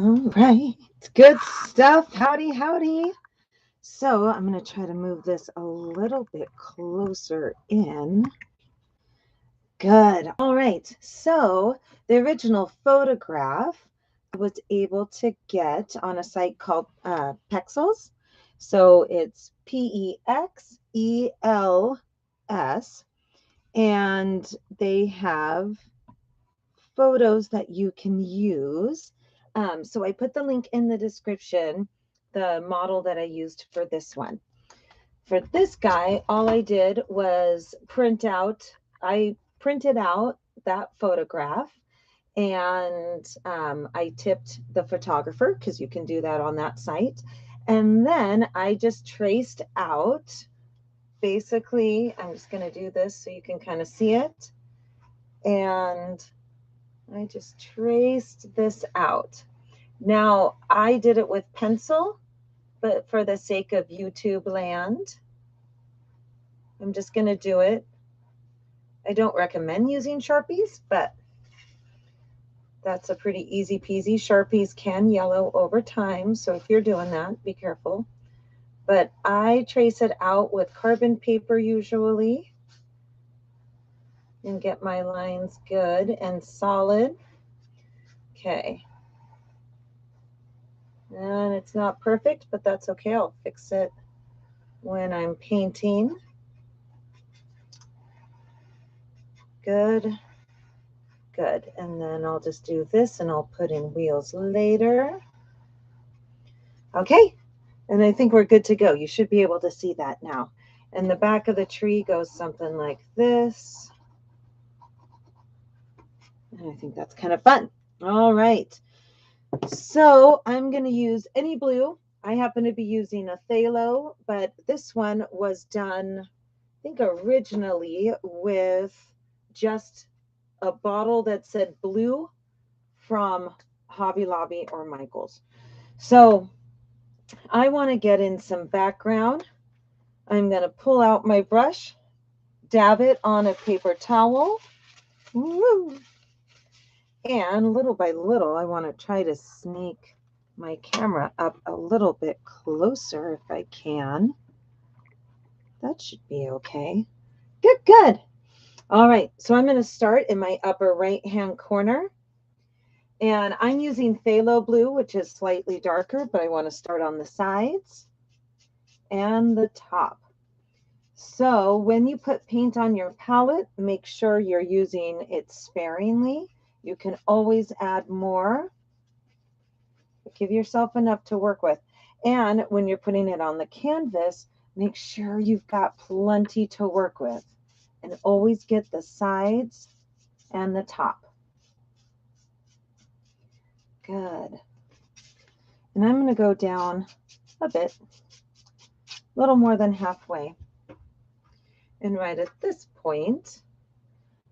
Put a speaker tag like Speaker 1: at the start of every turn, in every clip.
Speaker 1: All right, good stuff. Howdy, howdy. So I'm going to try to move this a little bit closer in. Good. All right. So the original photograph I was able to get on a site called Pexels. So it's Pexels, and they have photos that you can use. So I put the link in the description, the model that I used for this one. For this guy, all I did was I printed out that photograph, and I tipped the photographer because you can do that on that site. And then I just traced out, basically, I'm just going to do this so you can kind of see it. And I just traced this out. Now, I did it with pencil, but for the sake of YouTube land, I'm just going to do it. I don't recommend using Sharpies, but that's a pretty easy peasy. Sharpies can yellow over time, so if you're doing that, be careful. But I trace it out with carbon paper usually and get my lines good and solid. Okay. And it's not perfect, but that's okay. I'll fix it when I'm painting. Good. Good. And then I'll just do this and I'll put in wheels later. Okay. And I think we're good to go. You should be able to see that now. And the back of the tree goes something like this. And I think that's kind of fun. All right. So I'm going to use any blue. I happen to be using a phthalo, but this one was done, I think, originally with just a bottle that said blue from Hobby Lobby or Michael's. So I want to get in some background. I'm going to pull out my brush, dab it on a paper towel. Woo! And little by little, I want to try to sneak my camera up a little bit closer if I can. That should be okay. Good, good. All right, so I'm going to start in my upper right-hand corner. And I'm using Phthalo Blue, which is slightly darker, but I want to start on the sides and the top. So when you put paint on your palette, make sure you're using it sparingly. You can always add more, but give yourself enough to work with. And when you're putting it on the canvas, make sure you've got plenty to work with. And always get the sides and the top. Good. And I'm going to go down a bit, a little more than halfway. And right at this point,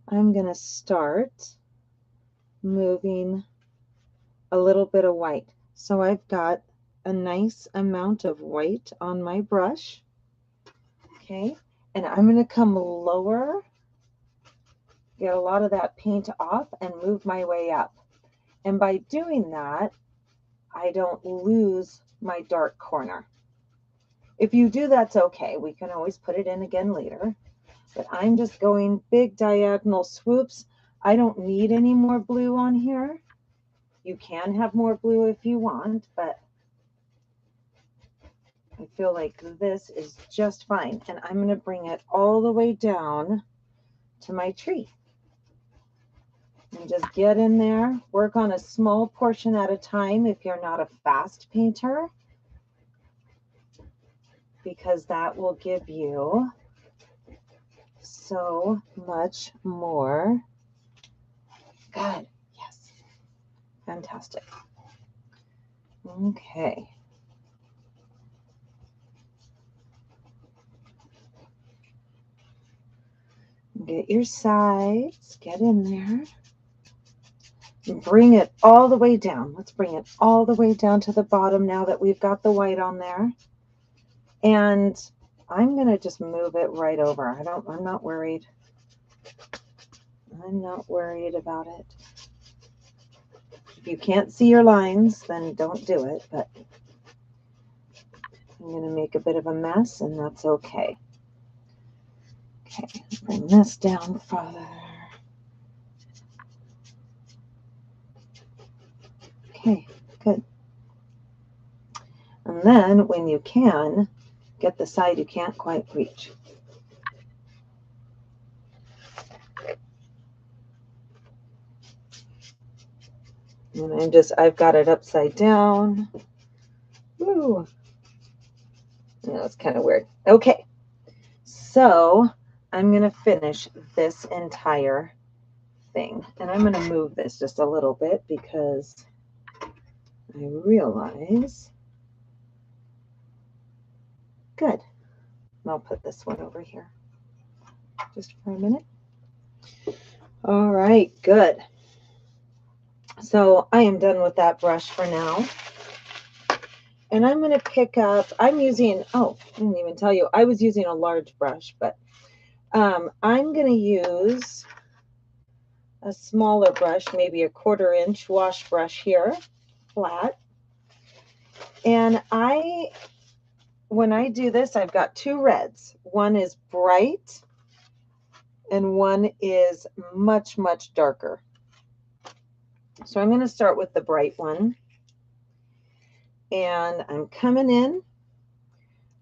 Speaker 1: I'm going to start moving a little bit of white. So I've got a nice amount of white on my brush. Okay. And I'm going to come lower, get a lot of that paint off, and move my way up. And by doing that, I don't lose my dark corner. If you do, that's okay. We can always put it in again later. But I'm just going big diagonal swoops. I don't need any more blue on here. You can have more blue if you want, but I feel like this is just fine. And I'm going to bring it all the way down to my tree. And just get in there, work on a small portion at a time if you're not a fast painter, because that will give you so much more. Good. Yes. Fantastic. Okay. Get your sides, get in there. Bring it all the way down. Let's bring it all the way down to the bottom now that we've got the white on there. And I'm going to just move it right over. I'm not worried. I'm not worried about it. If you can't see your lines, then don't do it, but I'm going to make a bit of a mess, and that's okay. Okay, bring this down further. Okay, good. And then when you can, get the side you can't quite reach. And I've got it upside down. Woo. Yeah, that's kind of weird. Okay, so I'm going to finish this entire thing. And I'm going to move this just a little bit because I realize, good. I'll put this one over here just for a minute. All right, good. So I am done with that brush for now. And I'm going to pick up, I'm using, oh, I didn't even tell you, I was using a large brush, but I'm going to use a smaller brush, maybe a 1/4 inch wash brush here, flat. And when I do this, I've got 2 reds. One is bright and one is much, much darker. So I'm going to start with the bright one. And I'm coming in.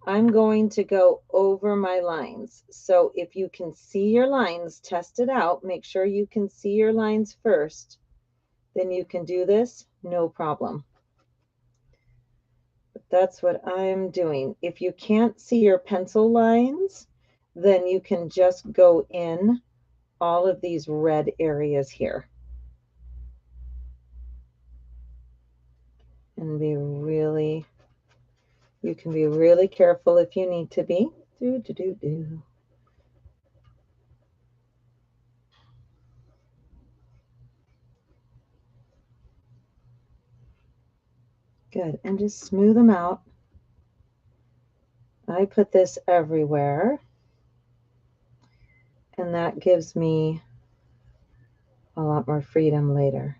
Speaker 1: I'm going to go over my lines. So if you can see your lines, test it out. Make sure you can see your lines first. Then you can do this, no problem. But that's what I'm doing. If you can't see your pencil lines, then you can just go in all of these red areas here. And you can be really careful if you need to be. Good, and just smooth them out. I put this everywhere, and that gives me a lot more freedom later.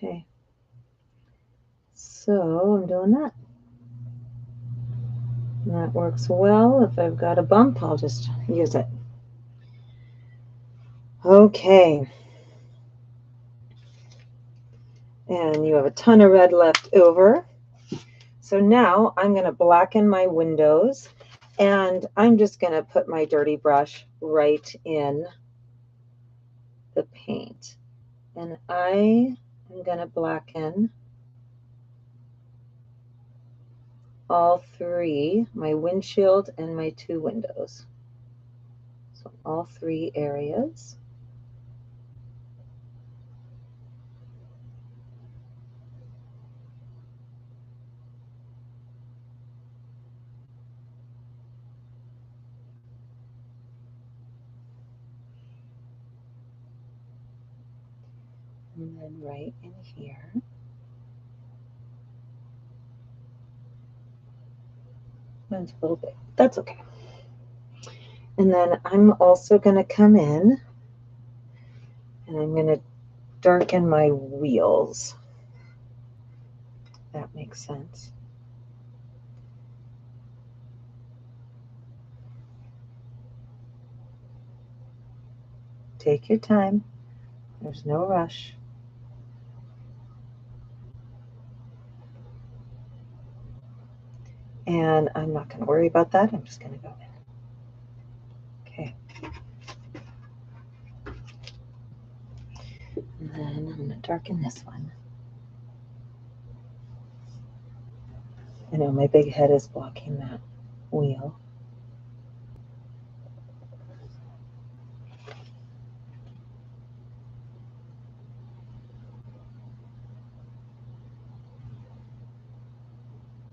Speaker 1: Okay, so I'm doing that. And that works well. If I've got a bump, I'll just use it. Okay. And you have a ton of red left over. So now I'm going to blacken my windows, and I'm just going to put my dirty brush right in the paint. And I am going to blacken all 3, my windshield and my 2 windows. So all 3 areas. And then right in here. Mine's a little bit, that's okay. And then I'm also going to come in and I'm going to darken my wheels. That makes sense. Take your time. There's no rush. And I'm not going to worry about that. I'm just going to go in. Okay. And then I'm going to darken this one. I know my big head is blocking that wheel.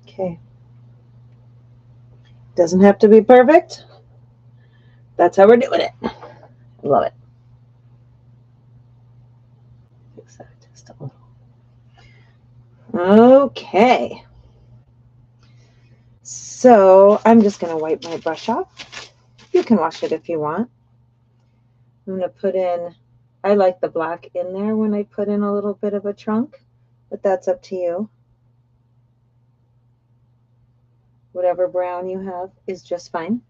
Speaker 1: Okay. Doesn't have to be perfect. That's how we're doing it. I love it. Fix that just a little. Okay. So I'm just going to wipe my brush off. You can wash it if you want. I'm going to put in, I like the black in there when I put in a little bit of a trunk, but that's up to you. Whatever brown you have is just fine.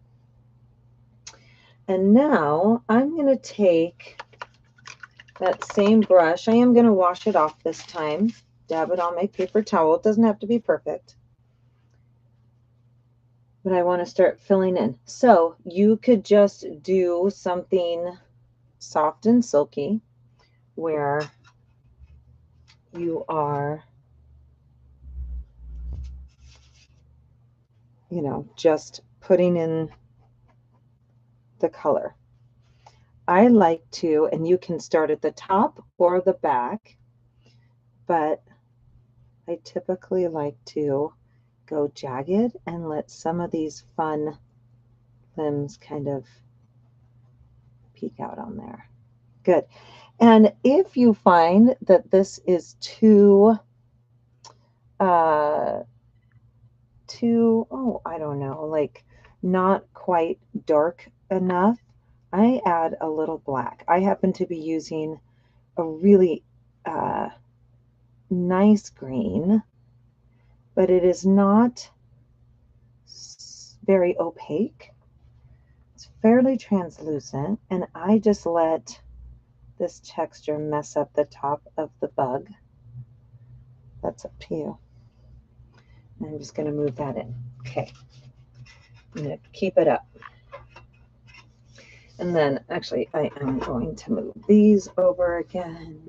Speaker 1: And now I'm going to take that same brush. I am going to wash it off this time. Dab it on my paper towel. It doesn't have to be perfect. But I want to start filling in. So you could just do something soft and silky where you are, you know, just putting in the color. I like to, and you can start at the top or the back, but I typically like to go jagged and let some of these fun limbs kind of peek out on there. Good. And if you find that this is too, I don't know, like not quite dark enough, I add a little black. I happen to be using a really nice green, but it is not very opaque. It's fairly translucent, and I just let this texture mess up the top of the bug. That's up to you. And I'm just going to move that in. Okay. I'm going to keep it up. And then actually I am going to move these over again.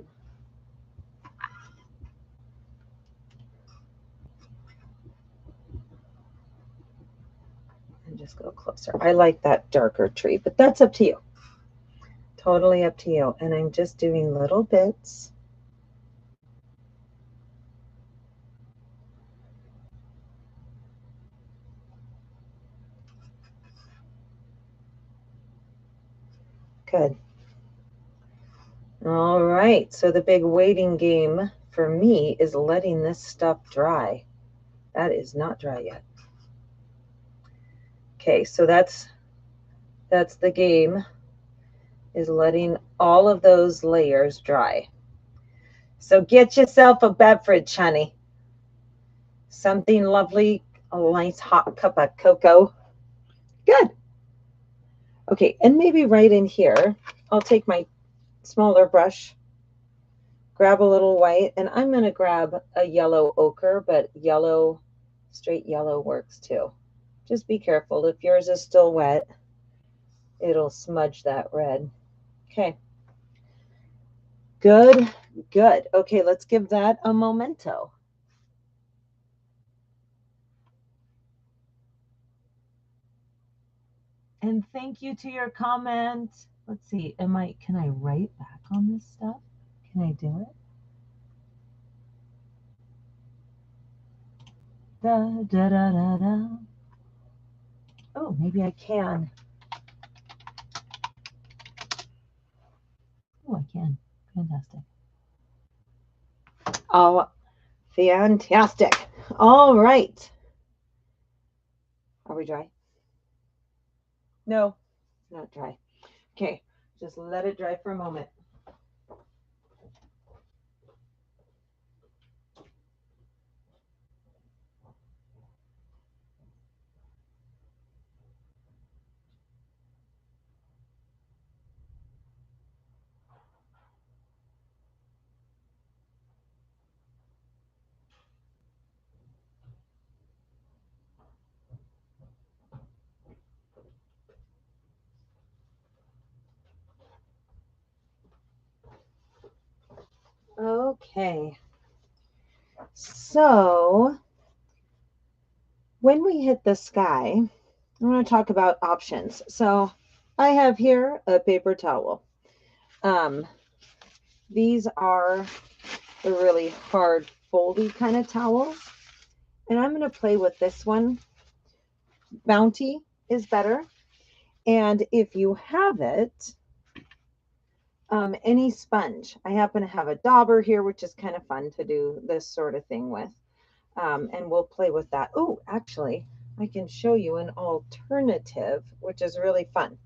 Speaker 1: And just go closer. I like that darker tree, but that's up to you. Totally up to you. And I'm just doing little bits. Good. All right. So the big waiting game for me is letting this stuff dry. That is not dry yet. Okay, so that's the game, is letting all of those layers dry. So get yourself a beverage, honey. Something lovely, a nice hot cup of cocoa. Good. Okay, and maybe right in here, I'll take my smaller brush, grab a little white, and I'm going to grab a yellow ochre, but yellow, straight yellow works too. Just be careful. If yours is still wet, it'll smudge that red. Okay. Good, good. Okay, let's give that a memento. And thank you to your comment. Let's see, can I write back on this stuff? Can I do it? Da, da, da, da, da. Oh, maybe I can. Oh, I can. Fantastic. Oh, fantastic. All right. Are we dry? No, not dry. Okay, just let it dry for a moment. Okay. So when we hit the sky, I want to talk about options. So I have here a paper towel. These are the really hard foldy kind of towels. And I'm going to play with this one Bounty is better. And if you have it, any sponge. I happen to have a dauber here, which is kind of fun to do this sort of thing with. And we'll play with that. Oh, actually, I can show you an alternative, which is really fun.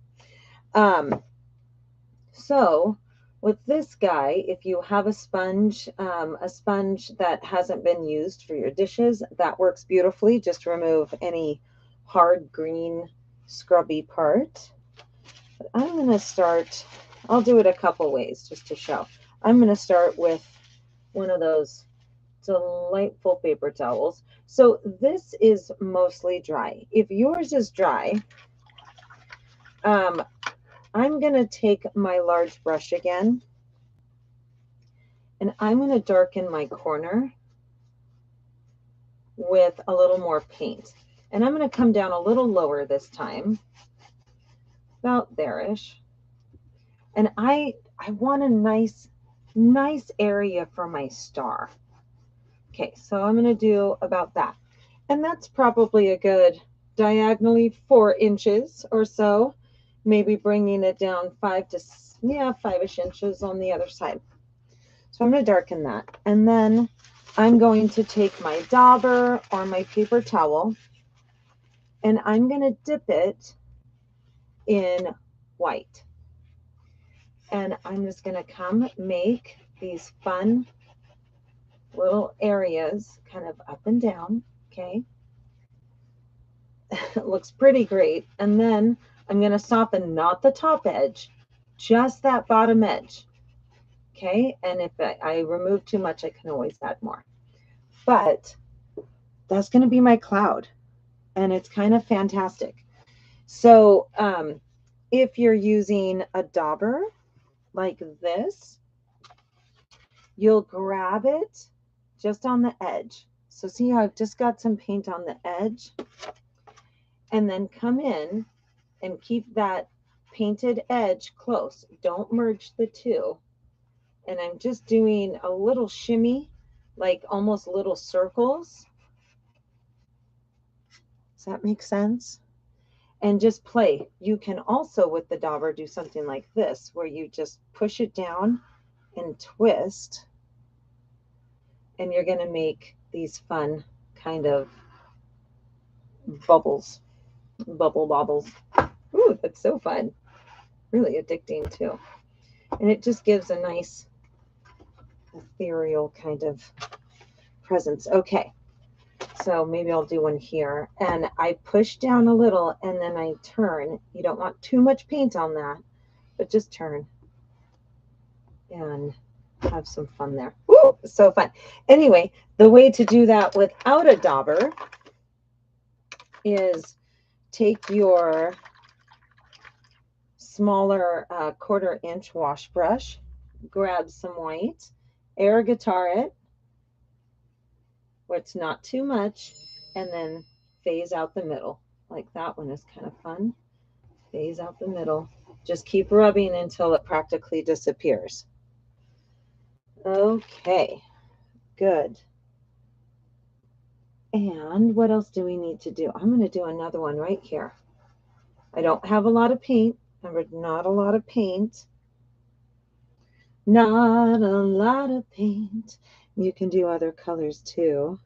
Speaker 1: So with this guy, if you have a sponge that hasn't been used for your dishes, that works beautifully. Just remove any hard green scrubby part. But I'm going to start, I'll do it a couple ways just to show. I'm going to start with one of those delightful paper towels. So this is mostly dry. If yours is dry, I'm going to take my large brush again, and I'm going to darken my corner with a little more paint. And I'm going to come down a little lower this time, about there-ish. And I want a nice area for my star. Okay, so I'm going to do about that. And that's probably a good diagonally 4 inches or so, maybe bringing it down 5-ish inches on the other side. So I'm going to darken that. And then I'm going to take my dauber or my paper towel, and I'm going to dip it in white. And I'm just going to come make these fun little areas kind of up and down. Okay. It looks pretty great. And then I'm going to soften not the top edge, just that bottom edge. Okay. And if I remove too much, I can always add more. But that's going to be my cloud. And it's kind of fantastic. So if you're using a dauber like this, you'll grab it just on the edge. So see how I've just got some paint on the edge, and then come in and keep that painted edge close. Don't merge the two. And I'm just doing a little shimmy, like almost little circles. Does that make sense? And just play. You can also, with the dauber, do something like this, where you just push it down and twist, and you're going to make these fun kind of bubbles, bubble bobbles. Ooh, that's so fun. Really addicting too. And it just gives a nice ethereal kind of presence. Okay, so maybe I'll do one here. And I push down a little, and then I turn. You don't want too much paint on that, but just turn and have some fun there. Woo, so fun. Anyway, the way to do that without a dauber is take your smaller 1/4 inch wash brush, grab some white, air guitar it where it's not too much, and then phase out the middle. Like that one is kind of fun. Phase out the middle. Just keep rubbing until it practically disappears. Okay, good. And what else do we need to do? I'm going to do another one right here. I don't have a lot of paint. Remember, not a lot of paint. Not a lot of paint. You can do other colors too.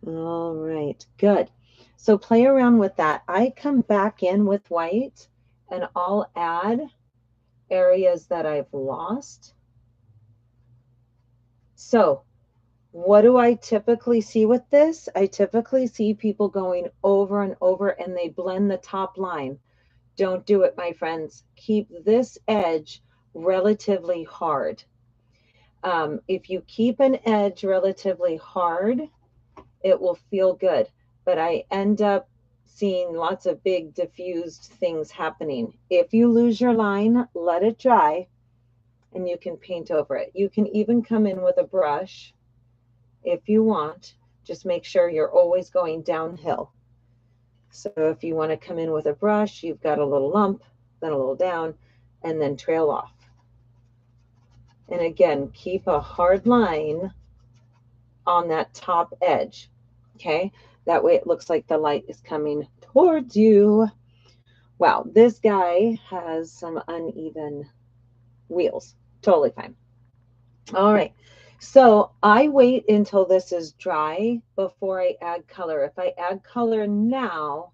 Speaker 1: All right, good. So play around with that. I come back in with white, and I'll add areas that I've lost. So what do I typically see with this? I typically see people going over and over, and they blend the top line. Don't do it, my friends. Keep this edge relatively hard. If you keep an edge relatively hard, it will feel good. But I end up seeing lots of big diffused things happening. If you lose your line, let it dry, and you can paint over it. You can even come in with a brush if you want. Just make sure you're always going downhill. So if you want to come in with a brush, you've got a little lump, then a little down, and then trail off. And again, keep a hard line on that top edge. Okay, that way it looks like the light is coming towards you. Wow, this guy has some uneven wheels. Totally fine. All right, so I wait until this is dry before I add color. If I add color now,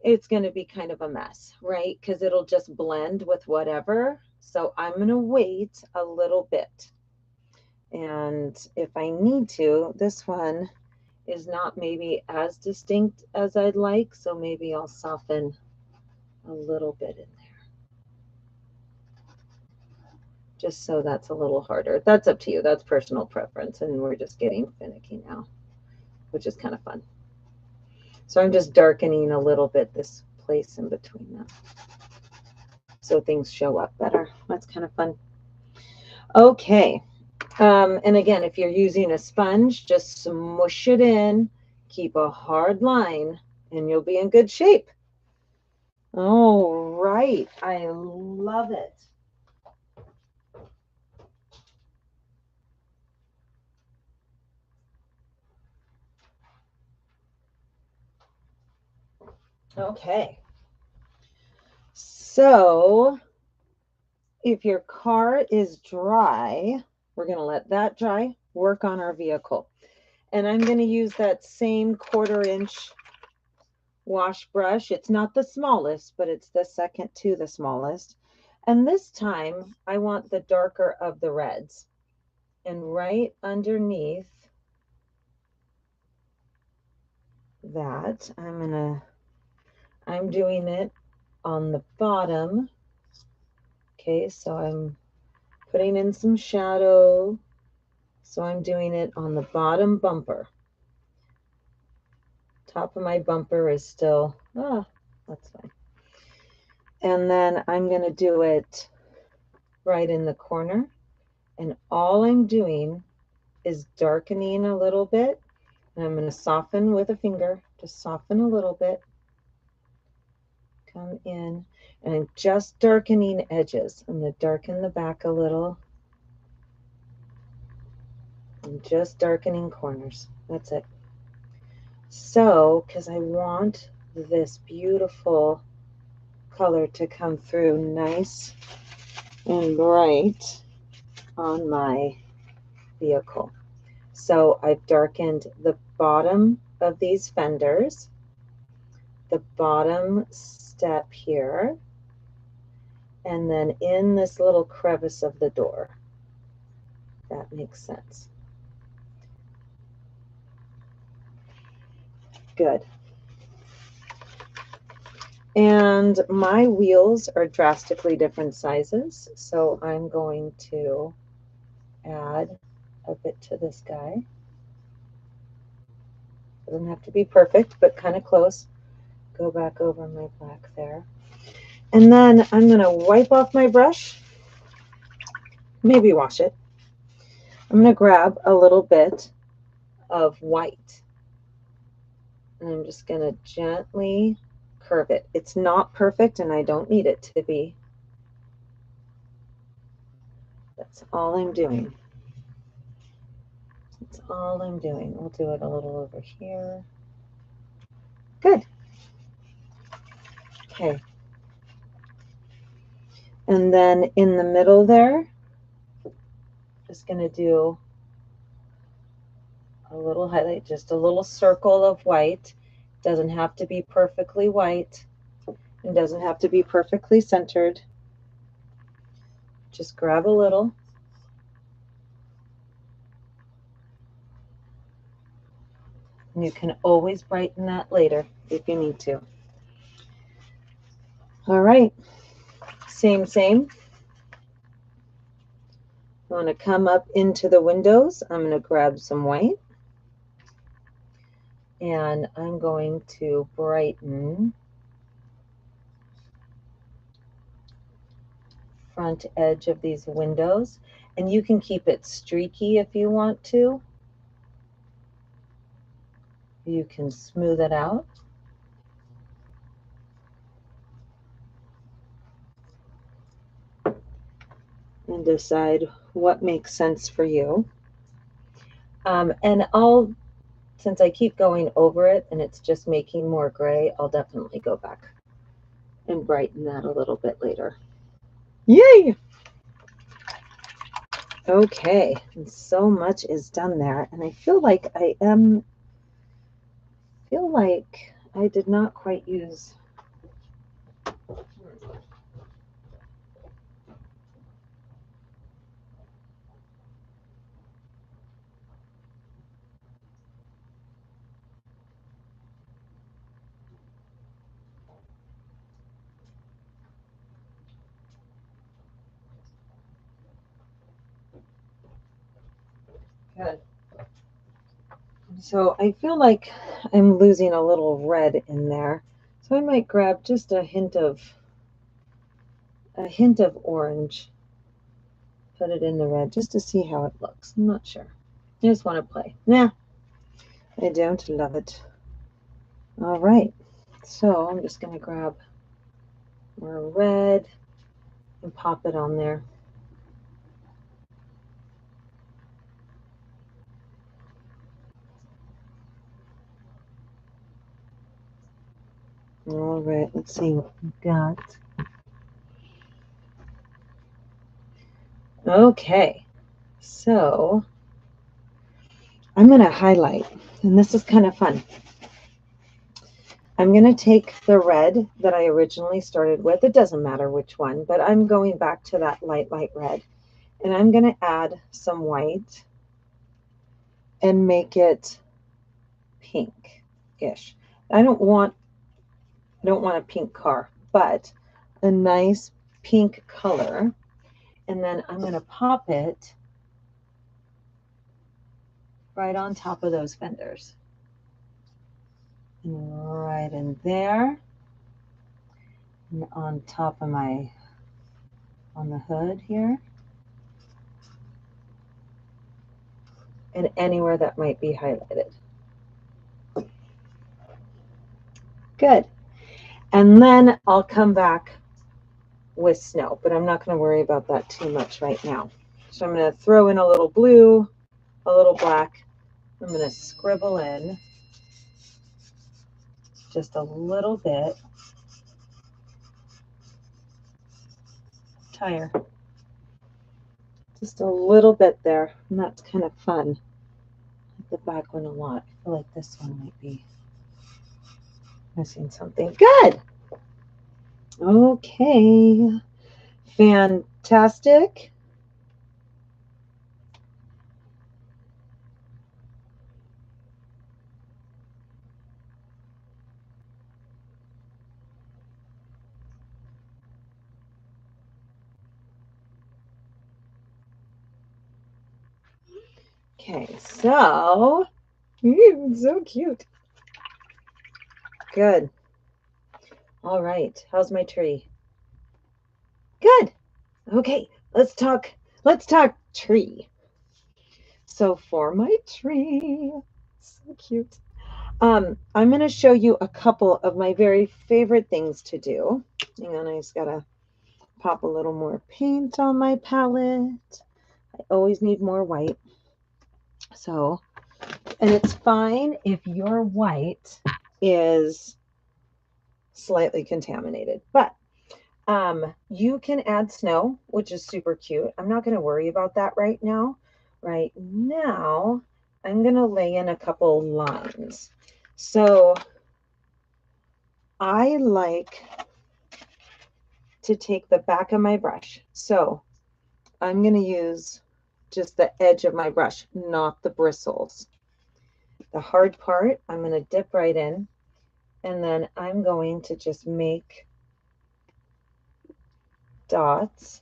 Speaker 1: it's going to be kind of a mess, right? Because it'll just blend with whatever. So I'm going to wait a little bit. And if I need to, this one is not maybe as distinct as I'd like. So maybe I'll soften a little bit in there. Just so that's a little harder. That's up to you. That's personal preference. And we're just getting finicky now, which is kind of fun. So I'm just darkening a little bit this place in between them, so things show up better. That's kind of fun. Okay. And again, if you're using a sponge, just smush it in, keep a hard line, and you'll be in good shape. All right. I love it. Okay. So if your car is dry, we're going to let that dry, work on our vehicle. And I'm going to use that same 1/4 inch wash brush. It's not the smallest, but it's the second to the smallest. And this time I want the darker of the reds. And right underneath that, I'm doing it on the bottom. Okay, so I'm putting in some shadow. So I'm doing it on the bottom bumper. Top of my bumper is still, that's fine. And then I'm going to do it right in the corner. And all I'm doing is darkening a little bit. And I'm going to soften with a finger, just soften a little bit. Come in, and I'm just darkening edges. I'm going to darken the back a little. I'm just darkening corners. That's it. So, because I want this beautiful color to come through nice and bright on my vehicle. So I've darkened the bottom of these fenders, the bottom step here, and then in this little crevice of the door. That makes sense. Good. And my wheels are drastically different sizes, so I'm going to add a bit to this guy. Doesn't have to be perfect, but kind of close. Go back over my black there. And then I'm going to wipe off my brush, maybe wash it. I'm going to grab a little bit of white, and I'm just going to gently curve it. It's not perfect, and I don't need it to be. That's all I'm doing. That's all I'm doing. We'll do it a little over here. Good. Okay. And then in the middle there, just going to do a little highlight, just a little circle of white. Doesn't have to be perfectly white. It doesn't have to be perfectly centered. Just grab a little. And you can always brighten that later if you need to. All right, same. I want to come up into the windows. I'm going to grab some white. And I'm going to brighten front edge of these windows. And you can keep it streaky if you want to. You can smooth it out. And decide what makes sense for you. And since I keep going over it and it's just making more gray, I'll definitely go back and brighten that a little bit later. Yay! Okay, and so much is done there, and I feel like I did not quite use. Good. So I feel like I'm losing a little red in there. So I might grab just a hint of orange, put it in the red just to see how it looks. I'm not sure. I just want to play. Nah, I don't love it. All right. So I'm just going to grab more red and pop it on there. All right, let's see what we've got. Okay, so I'm going to highlight, and this is kind of fun. I'm going to take the red that I originally started with. It doesn't matter which one, but I'm going back to that light red. And I'm going to add some white and make it pink-ish. I don't want a pink car, but a nice pink color. And then I'm going to pop it right on top of those fenders. And right in there. And on top of on the hood here. And anywhere that might be highlighted. Good. And then I'll come back with snow, but I'm not going to worry about that too much right now. So I'm going to throw in a little blue, a little black. I'm going to scribble in just a little bit. Tire. Just a little bit there, and that's kind of fun. I like the back one a lot. I feel like this one might be missing something. Good. Okay. Fantastic. Okay, so so cute. Good. All right. How's my tree? Good. Okay, let's talk tree. So for my tree, so cute. I'm going to show you a couple of my very favorite things to do. Hang on, I just got to pop a little more paint on my palette. I always need more white. So, and it's fine if your white is slightly contaminated, but you can add snow, which is super cute. I'm not going to worry about that right now. Right now, I'm going to lay in a couple lines. So I like to take the back of my brush. So I'm going to use just the edge of my brush, not the bristles. The hard part, I'm going to dip right in, and then I'm going to just make dots.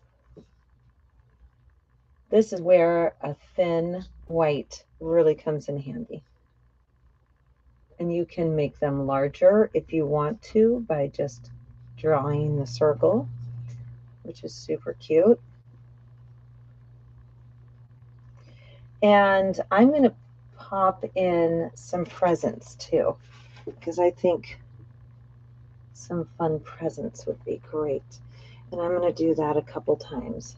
Speaker 1: This is where a thin white really comes in handy. And you can make them larger if you want to by just drawing the circle, which is super cute. And I'm going to pop in some presents too, because I think some fun presents would be great. And I'm going to do that a couple times.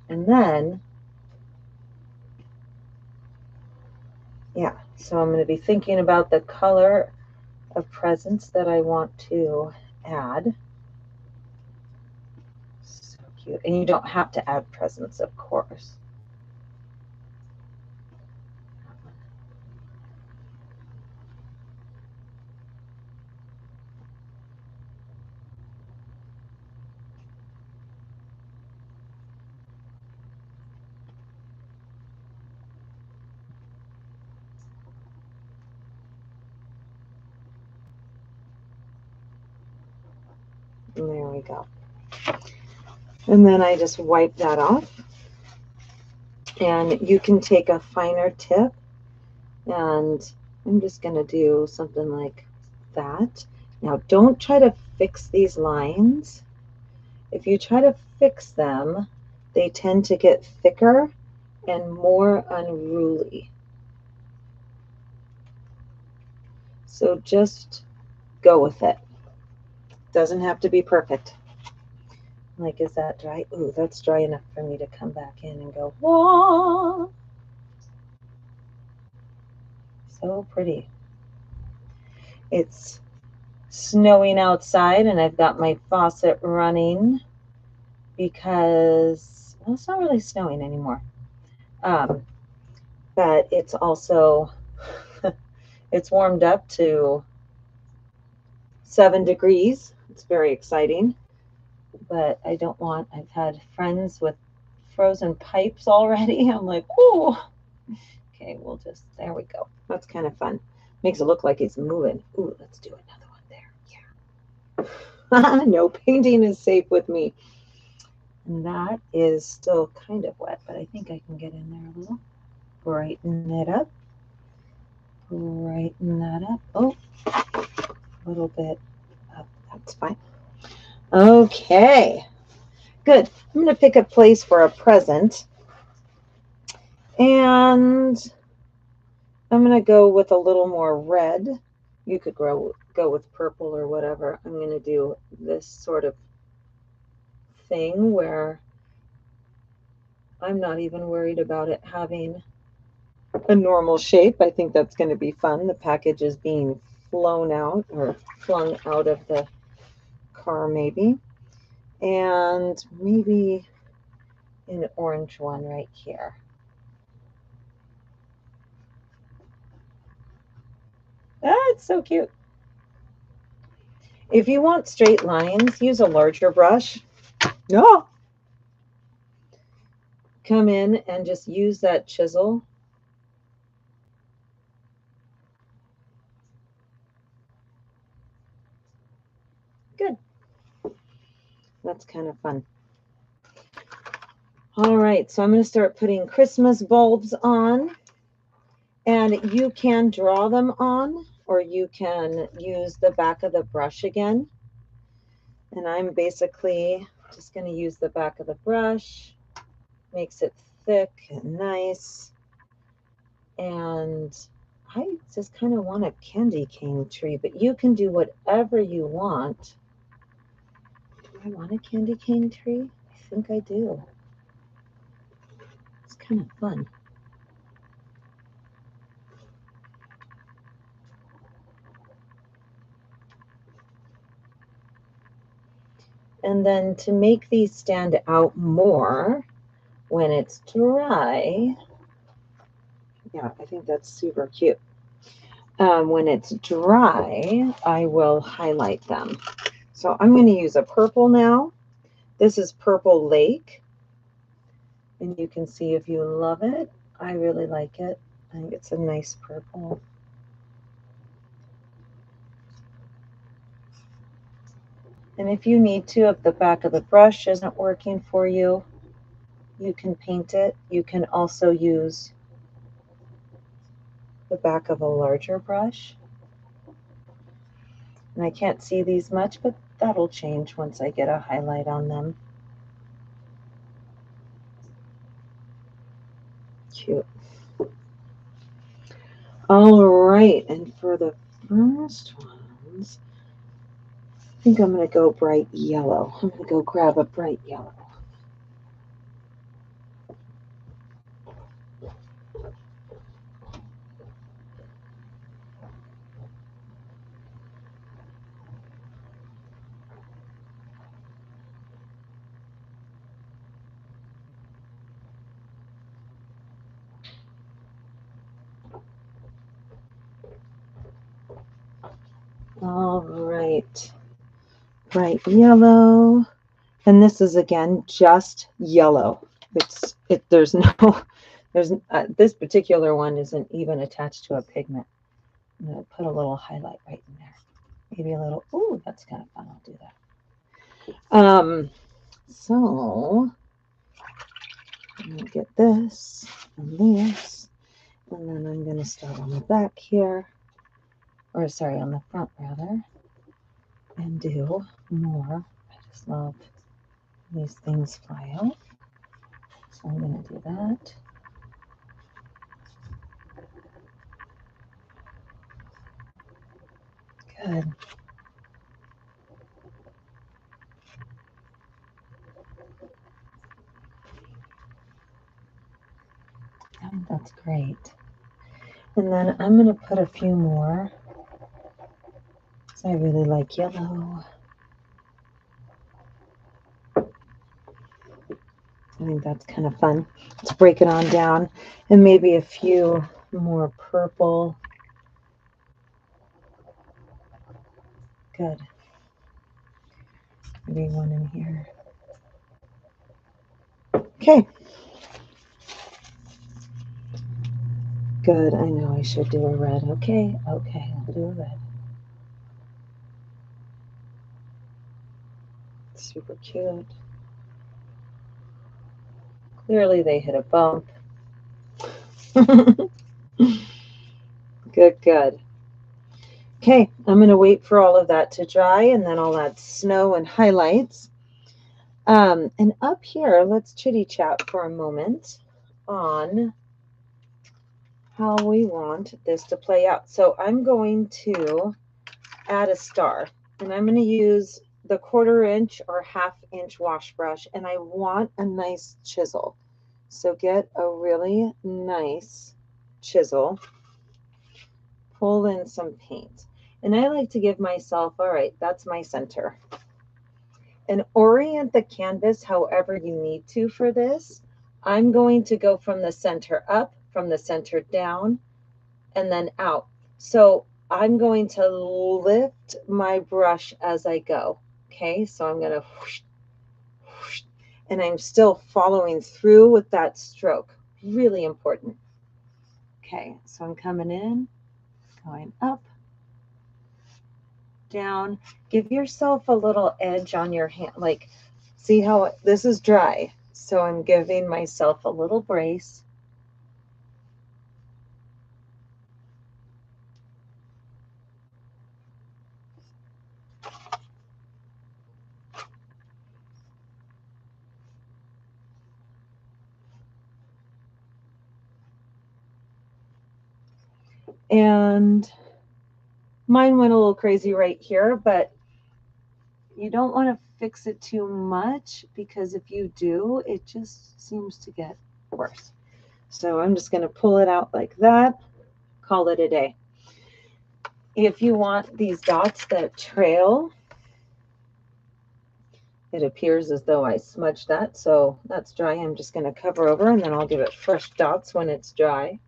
Speaker 1: And then Yeah, so I'm going to be thinking about the color of presents that I want to add. So cute. And you don't have to add presents, of course. And there we go. And then I just wipe that off. And you can take a finer tip, and I'm just going to do something like that. Now, don't try to fix these lines. If you try to fix them, they tend to get thicker and more unruly. So just go with it. Doesn't have to be perfect. Like, is that dry? Ooh, that's dry enough for me to come back in and go, whoa. So pretty. It's snowing outside, and I've got my faucet running because, well, it's not really snowing anymore. But it's also, it's warmed up to 7 degrees. It's very exciting. But I don't want, I've had friends with frozen pipes already. I'm like, oh, okay, we'll just, there we go. That's kind of fun. Makes it look like it's moving. Ooh, let's do another one there. Yeah. No painting is safe with me. And that is still kind of wet, but I think I can get in there a little. Brighten it up. Brighten that up. Oh, a little bit up. That's fine. Okay. Good. I'm going to pick a place for a present. And I'm going to go with a little more red. You could go with purple or whatever. I'm going to do this sort of thing where I'm not even worried about it having a normal shape. I think that's going to be fun. The package is being flown out or flung out of the car maybe. And maybe an orange one right here. Ah, it's so cute. If you want straight lines, use a larger brush. No. Come in and just use that chisel. Good. That's kind of fun. All right, so I'm going to start putting Christmas bulbs on. And you can draw them on, or you can use the back of the brush again. And I'm basically just going to use the back of the brush. Makes it thick and nice. And I just kind of want a candy cane tree, but you can do whatever you want. Do I want a candy cane tree? I think I do. It's kind of fun. And then to make these stand out more when it's dry, yeah, I think that's super cute. When it's dry, I will highlight them. So I'm going to use a purple now. This is Purple Lake. And you can see if you love it. I really like it. I think it's a nice purple. And if you need to, if the back of the brush isn't working for you, you can paint it. You can also use the back of a larger brush. And I can't see these much, but that'll change once I get a highlight on them. Cute. All right, and for the first ones, I think I'm going to go bright yellow. I'm going to go grab a bright yellow. bright yellow. And this is again just yellow. There's no this particular one isn't even attached to a pigment. I'm going to put a little highlight right in there. Maybe a little, ooh, that's kind of fun. I'll do that. So I'm going to get this and this, and then I'm going to start on the back here, or sorry, on the front rather, and do more. I just love these things fly out. So I'm going to do that. Good. Oh, that's great. And then I'm going to put a few more. I really like yellow. I think that's kind of fun. Let's break it on down, and maybe a few more purple. Good. Maybe one in here. Okay. Good. I know I should do a red. Okay. Okay. I'll do a red. Super cute. Clearly they hit a bump. Good, good. Okay, I'm going to wait for all of that to dry, and then I'll add snow and highlights. And up here, let's chitty chat for a moment on how we want this to play out. So I'm going to add a star, and I'm going to use the 1/4 inch or 1/2 inch wash brush, and I want a nice chisel. So get a really nice chisel, pull in some paint, and I like to give myself, all right, that's my center. And orient the canvas however you need to for this. I'm going to go from the center up, from the center down, and then out. So I'm going to lift my brush as I go. Okay, so I'm going to whoosh, whoosh, and I'm still following through with that stroke. Really important. Okay, so I'm coming in, going up, down. Give yourself a little edge on your hand. Like, see how this is dry. So I'm giving myself a little brace. And mine went a little crazy right here, but you don't want to fix it too much, because if you do, it just seems to get worse. So I'm just going to pull it out like that, call it a day. If you want these dots that trail, it appears as though I smudged that, so that's dry. I'm just going to cover over, and then I'll give it fresh dots when it's dry.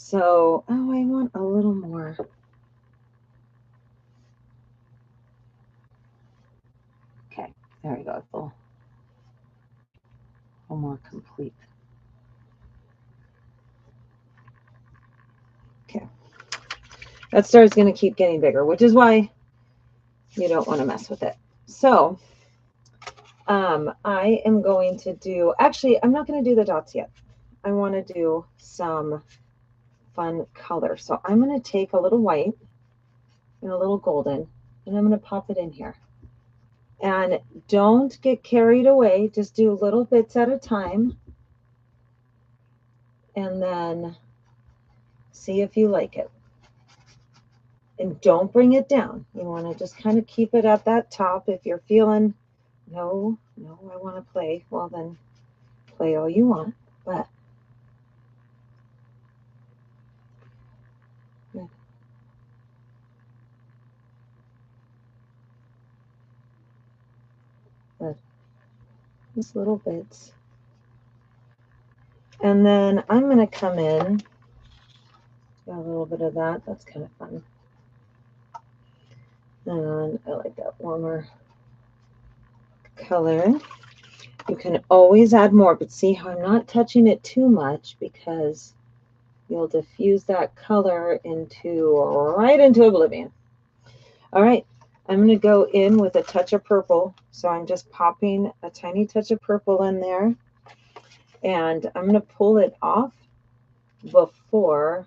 Speaker 1: So, oh, I want a little more. Okay, there we go. A little more complete. Okay. That star is going to keep getting bigger, which is why you don't want to mess with it. So I am going to do, actually, I'm not going to do the dots yet. I want to do some fun color. So I'm going to take a little white and a little golden, and I'm going to pop it in here. And don't get carried away. Just do little bits at a time, and then see if you like it. And don't bring it down. You want to just kind of keep it at that top. If you're feeling, no, I want to play, well, then play all you want. But good. Good. Just little bits. And then I'm going to come in, got a little bit of that. That's kind of fun. And I like that warmer color. You can always add more, but see how I'm not touching it too much because you'll diffuse that color right into oblivion. All right, I'm going to go in with a touch of purple. So I'm just popping a tiny touch of purple in there. And I'm going to pull it off before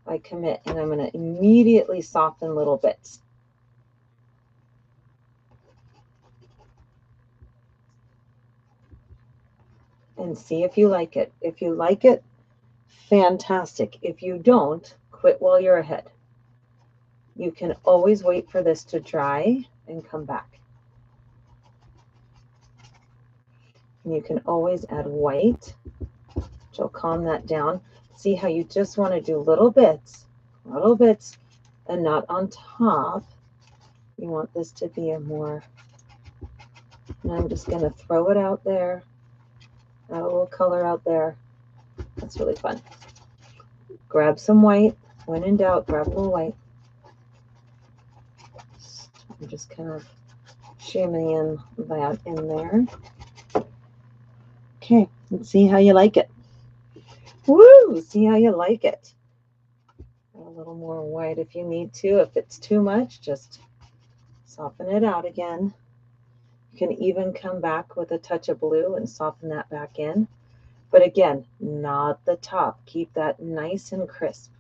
Speaker 1: I commit. And I'm going to immediately soften little bits. And see if you like it. If you like it, fantastic. If you don't, quit while you're ahead. You can always wait for this to dry and come back. And you can always add white, which will calm that down. See how you just want to do little bits, and not on top. You want this to be a more, and I'm just going to throw it out there, add a little color out there. That's really fun. Grab some white. When in doubt, grab a little white. I'm just kind of shimmying that in there. Okay, let's see how you like it. Woo! See how you like it. Add a little more white if you need to. If it's too much, just soften it out again. You can even come back with a touch of blue and soften that back in. But again, not the top. Keep that nice and crisp.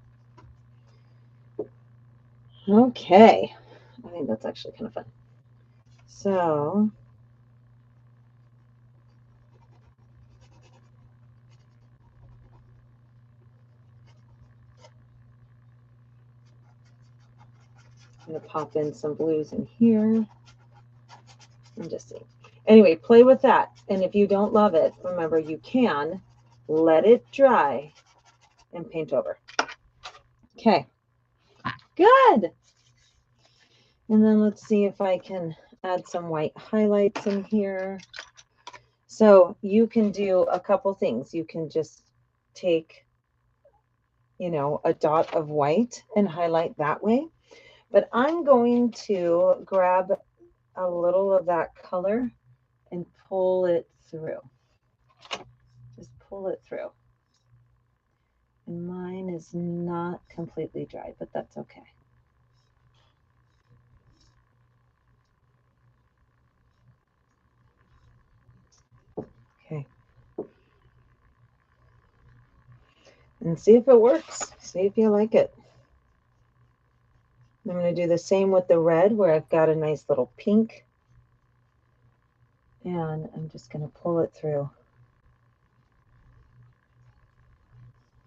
Speaker 1: Okay, I think that's actually kind of fun. So I'm going to pop in some blues in here and just see. Anyway, play with that. And if you don't love it, remember you can let it dry and paint over. Okay, good. And then let's see if I can add some white highlights in here. So you can do a couple things. You can just take, a dot of white and highlight that way. But I'm going to grab a little of that color and pull it through. Just pull it through. And mine is not completely dry, but that's okay. Okay. And see if it works. See if you like it. I'm going to do the same with the red where I've got a nice little pink. And I'm just going to pull it through.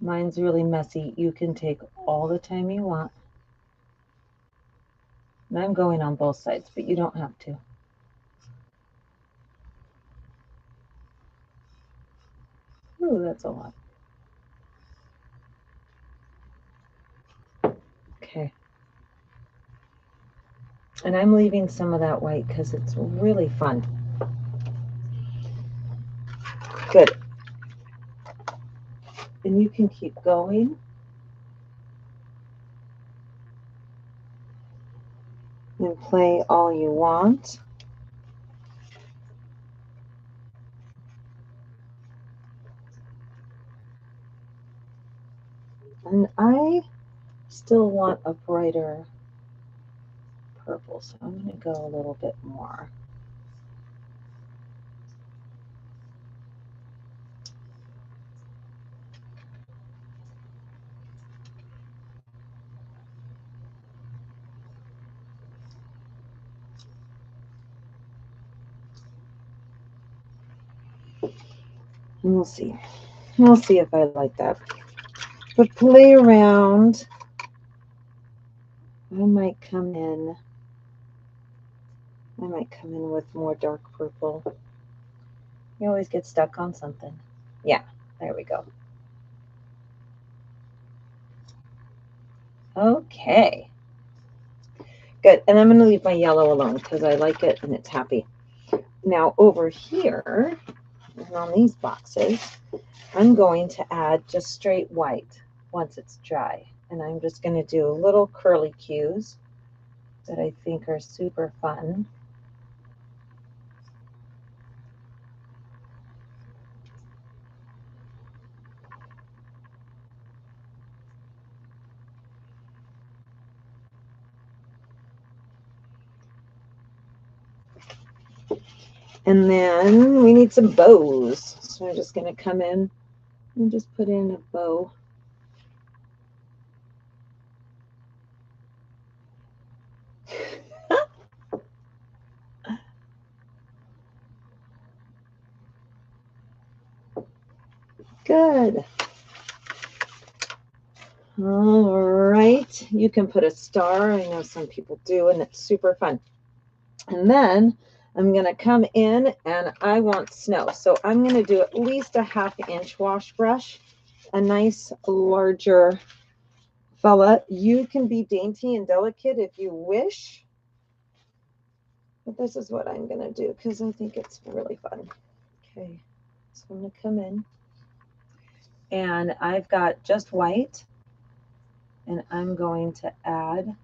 Speaker 1: Mine's really messy. You can take all the time you want. And I'm going on both sides, but you don't have to. Ooh, that's a lot. Okay. And I'm leaving some of that white because it's really fun. Good. And you can keep going. And play all you want. And I still want a brighter purple, so I'm going to go a little bit more. And we'll see. We'll see if I like that. But play around. I might come in with more dark purple. You always get stuck on something. Yeah, there we go. Okay. Good. And I'm going to leave my yellow alone because I like it and it's happy. Now over here, and on these boxes, I'm going to add just straight white once it's dry. And I'm just going to do little curly cues. that I think are super fun. And then we need some bows. So I'm just going to come in and just put in a bow. Good. All right. You can put a star. I know some people do, and it's super fun. And then I'm going to come in and I want snow. So I'm going to do at least a 1/2 inch wash brush, a nice larger fella. You can be dainty and delicate if you wish. But this is what I'm going to do because I think it's really fun. Okay. So I'm going to come in. And I've got just white. And I'm going to add,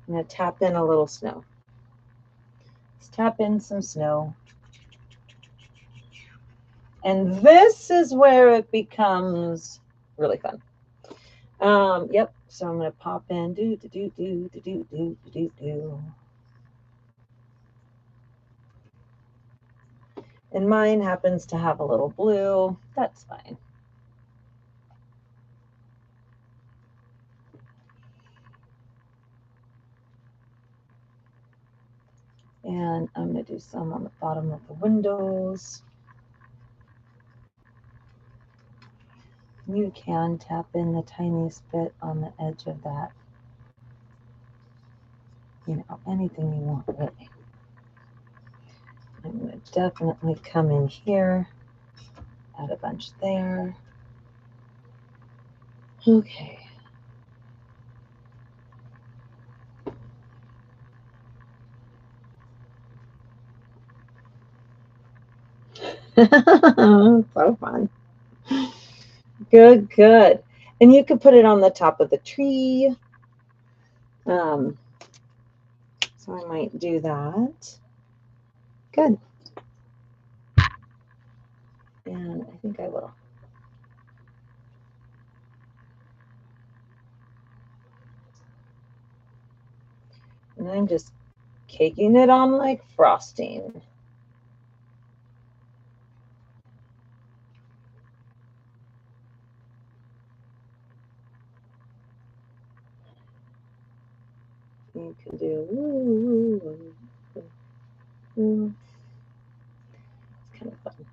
Speaker 1: I'm going to tap in a little snow. Let's tap in some snow. And this is where it becomes really fun. Yep. So I'm going to pop in, do. And mine happens to have a little blue. That's fine. And I'm going to do some on the bottom of the windows. You can tap in the tiniest bit on the edge of that. You know, anything you want, really. I'm going to definitely come in here, add a bunch there. Okay. So fun. Good, good. And you could put it on the top of the tree. So I might do that. Good. And I think I will. And I'm just caking it on like frosting. You can do, it's kind of fun.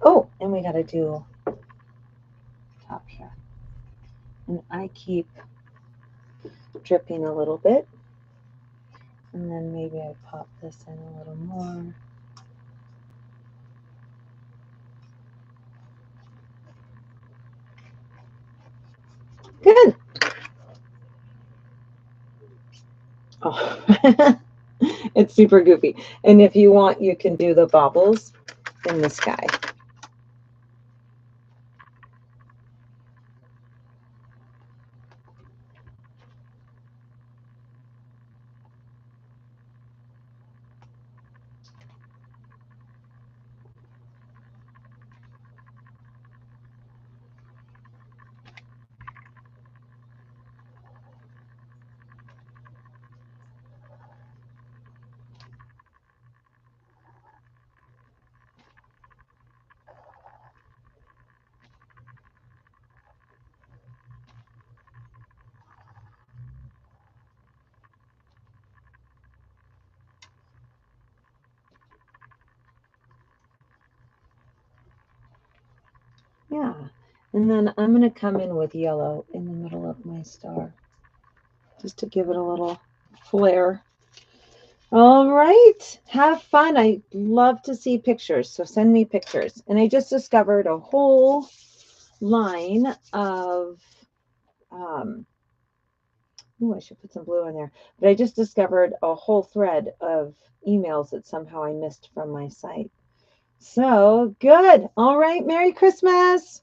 Speaker 1: Oh, and we got to do top here. And I keep dripping a little bit. And then maybe I pop this in a little more. Good. Oh, it's super goofy. And if you want, you can do the baubles in the sky. Yeah. And then I'm going to come in with yellow in the middle of my star, just to give it a little flair. All right. Have fun. I love to see pictures, so send me pictures. And I just discovered a whole line of, I should put some blue in there. But I just discovered a whole thread of emails that somehow I missed from my site. So good. All right. Merry Christmas.